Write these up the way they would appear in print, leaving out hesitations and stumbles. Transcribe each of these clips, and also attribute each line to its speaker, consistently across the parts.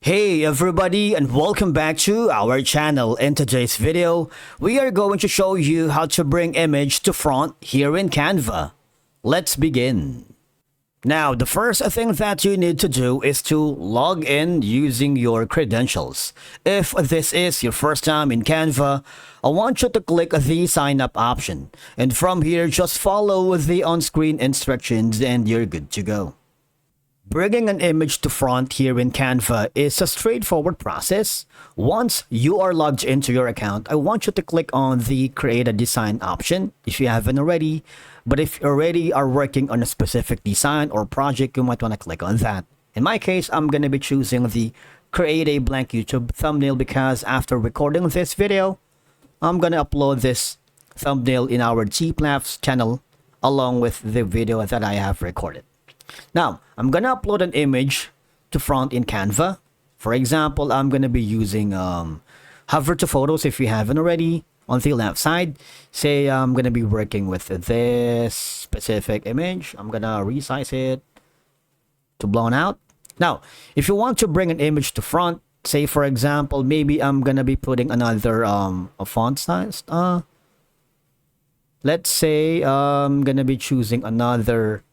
Speaker 1: Hey everybody, and welcome back to our channel. In today's video, we are going to show you how to bring image to front here in Canva. Let's begin. Now, the first thing that you need to do is to log in using your credentials. If this is your first time in Canva, I want you to click the sign up option. And from here, just follow the on-screen instructions and you're good to go. Bringing an image to front here in Canva is a straightforward process. Once you are logged into your account, I want you to click on the Create a Design option if you haven't already. But if you already are working on a specific design or project, you might want to click on that. In my case, I'm going to be choosing the Create a Blank YouTube Thumbnail because after recording this video, I'm going to upload this thumbnail in our T-Plaps channel along with the video that I have recorded. Now, I'm gonna upload an image to front in Canva. For example, I'm gonna be using hover to photos if you haven't already on the left side. Say I'm gonna be working with this specific image. I'm gonna resize it to blown out. Now, if you want to bring an image to front, say for example, maybe I'm gonna be putting another a font size. Let's say I'm gonna be choosing another.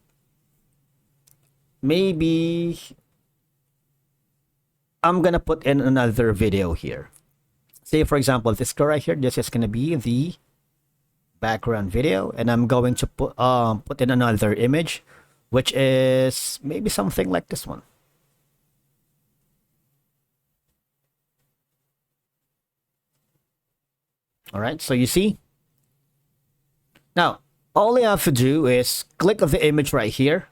Speaker 1: Maybe I'm gonna put in another video here. Say for example, this guy right here, this is gonna be the background video, and I'm going to put in another image, which is maybe something like this one. All right, so you see. Now, all you have to do is click the image right here.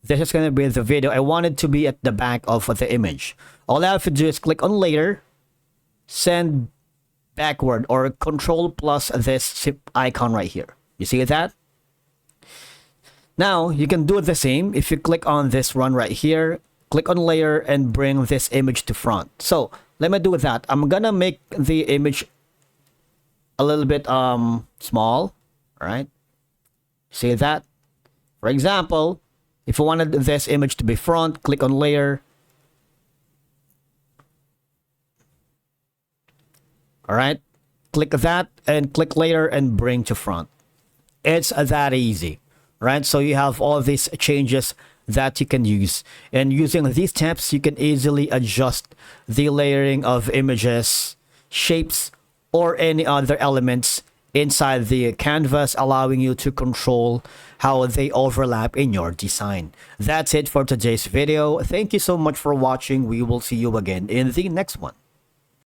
Speaker 1: This is going to be the video. I want it to be at the back of the image. All I have to do is click on layer, send backward, or control plus this zip icon right here. You see that? Now, you can do the same if you click on this one right here, click on layer and bring this image to front. So, let me do that. I'm going to make the image a little bit small, all right? See that? For example, if you wanted this image to be front, click on layer. All right, click that and click layer and bring to front. It's that easy, right? So you have all of these changes that you can use. And using these steps, you can easily adjust the layering of images, shapes, or any other elements inside the canvas, allowing you to control how they overlap in your design. That's it for today's video. Thank you so much for watching. We will see you again in the next one.